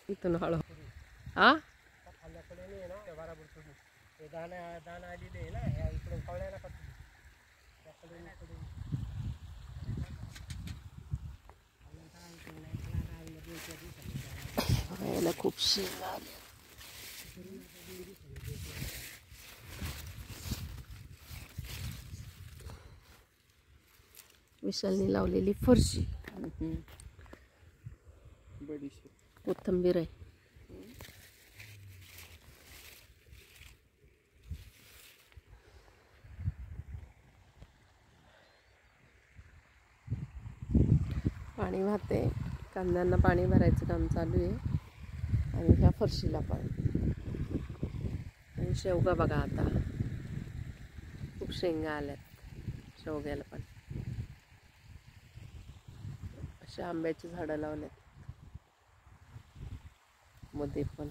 इथून हळू हा खाल्ल्याकडे नाही ना बराबर तुम्ही ते दाना आलेले आहे ना या इकडे कवळ्या नका तुम्ही याला खूप शेंग आले. विशालने लावलेली फरशी, कोथिंबीर आहे. पाणी वाहते, कांद्यांना पाणी भरायचं काम चालू आहे आणि ह्या फरशीला पण. आणि शेवगा बघा आता खूप शेंगा आल्यात शेवग्याला पण. अशा आंब्याची झाडं लावल्यात मध्ये पण.